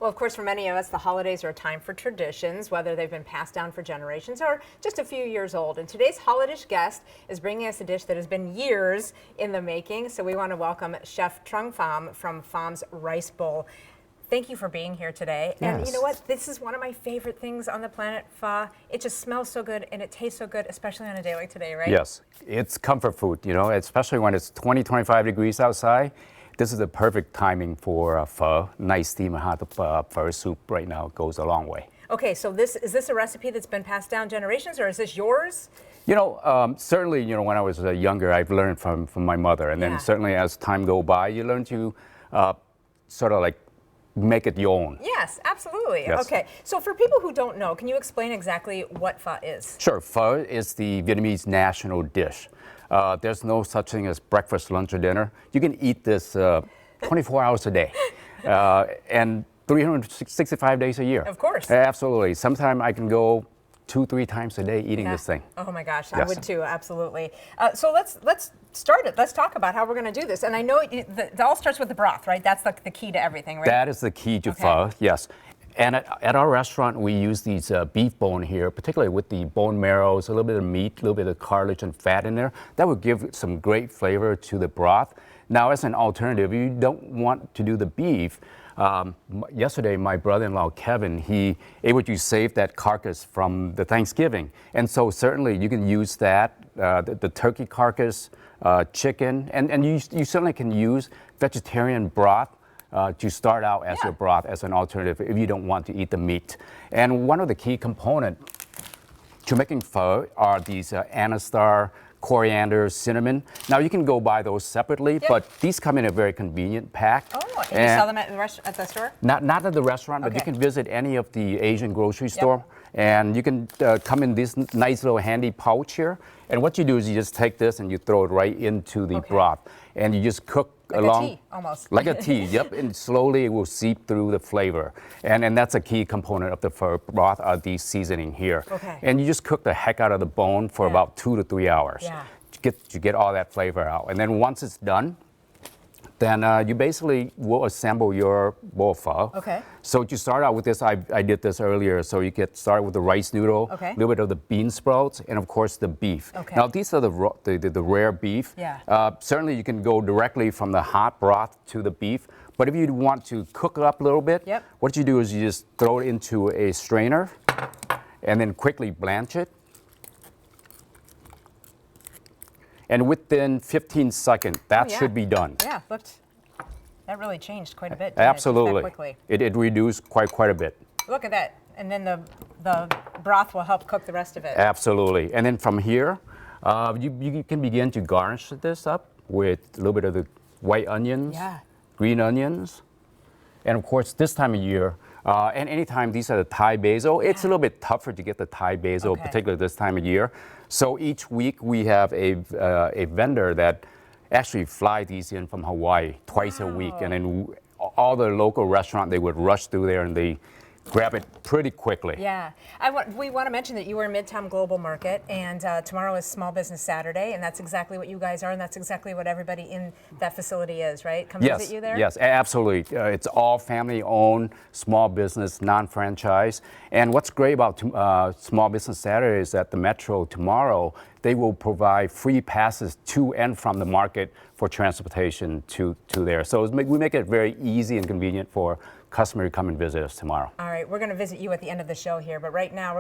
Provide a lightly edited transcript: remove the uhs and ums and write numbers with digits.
Well, of course, for many of us, the holidays are a time for traditions, whether they've been passed down for generations or just a few years old. And today's holiday guest is bringing us a dish that has been years in the making. So we want to welcome Chef Trung Pham from Pham Rice Bowl. Thank you for being here today. Yes. And you know what? This is one of my favorite things on the planet, pho. It just smells so good and it tastes so good, especially on a day like today, right? Yes, it's comfort food, you know, especially when it's 20, 25 degrees outside. This is the perfect timing for pho. Nice steam hot pho soup right now goes a long way. Okay, so is this a recipe that's been passed down generations, or is this yours? You know, certainly, you know, when I was younger, I've learned from my mother, and then certainly as time go by, you learn to sort of like make it your own. Yes, absolutely. Yes. Okay, so for people who don't know, can you explain exactly what pho is? Sure, pho is the Vietnamese national dish. There's no such thing as breakfast, lunch, or dinner. You can eat this 24 hours a day and 365 days a year. Of course. Absolutely. Sometimes I can go 2-3 times a day eating this thing. Oh my gosh, Yes. I would too, absolutely. So let's start it. Let's talk about how we're going to do this. And I know it all starts with the broth, right? That's the key to everything, right? That is the key to pho, yes. And at our restaurant, we use these beef bone here, particularly with the bone marrows, a little bit of meat, a little bit of cartilage and fat in there. That would give some great flavor to the broth. Now, as an alternative, you don't want to do the beef. Yesterday, my brother-in-law, Kevin, he able to save that carcass from the Thanksgiving. And so certainly you can use that, the turkey carcass, chicken, and you certainly can use vegetarian broth to start out as your broth as an alternative if you don't want to eat the meat. And one of the key components to making pho are these anistar, coriander, cinnamon. Now you can go buy those separately, but these come in a very convenient pack. Oh, and you sell them at the store? Not at the restaurant, but you can visit any of the Asian grocery store, and you can come in this nice little handy pouch here. And what you do is you just take this and you throw it right into the broth, and you just cook like a tea, almost. Like a tea, yep. And slowly it will seep through the flavor. And that's a key component of the pho broth, are these seasoning here. Okay. And you just cook the heck out of the bone for about 2 to 3 hours to get all that flavor out. And then once it's done, then you basically will assemble your bowl pho. Okay. So to start out with this, I did this earlier. So you get started with the rice noodle, a little bit of the bean sprouts, and of course the beef. Okay. Now these are the rare beef. Yeah. Certainly you can go directly from the hot broth to the beef. But if you want to cook it up a little bit, what you do is you just throw it into a strainer and then quickly blanch it. And within 15 seconds, that should be done. Yeah, looked. That really changed quite a bit. Absolutely. That quickly. It reduced quite a bit. Look at that. And then the broth will help cook the rest of it. Absolutely. And then from here, you can begin to garnish this up with a little bit of the white onions, green onions, and of course this time of year, and anytime these are the Thai basil, it's a little bit tougher to get the Thai basil, particularly this time of year. So each week we have a vendor that actually fly these in from Hawaii twice a week, and then all the local restaurants, they would rush through there and they grab it pretty quickly. Yeah. We want to mention that you are in Midtown Global Market, and tomorrow is Small Business Saturday, and that's exactly what you guys are, and that's exactly what everybody in that facility is, right? Come visit you there? Yes, absolutely. It's all family-owned, small business, non-franchise. And what's great about Small Business Saturday is that the Metro tomorrow, they will provide free passes to and from the market for transportation to there. So we make it very easy and convenient for customers to come and visit us tomorrow. All right, we're going to visit you at the end of the show here, but right now,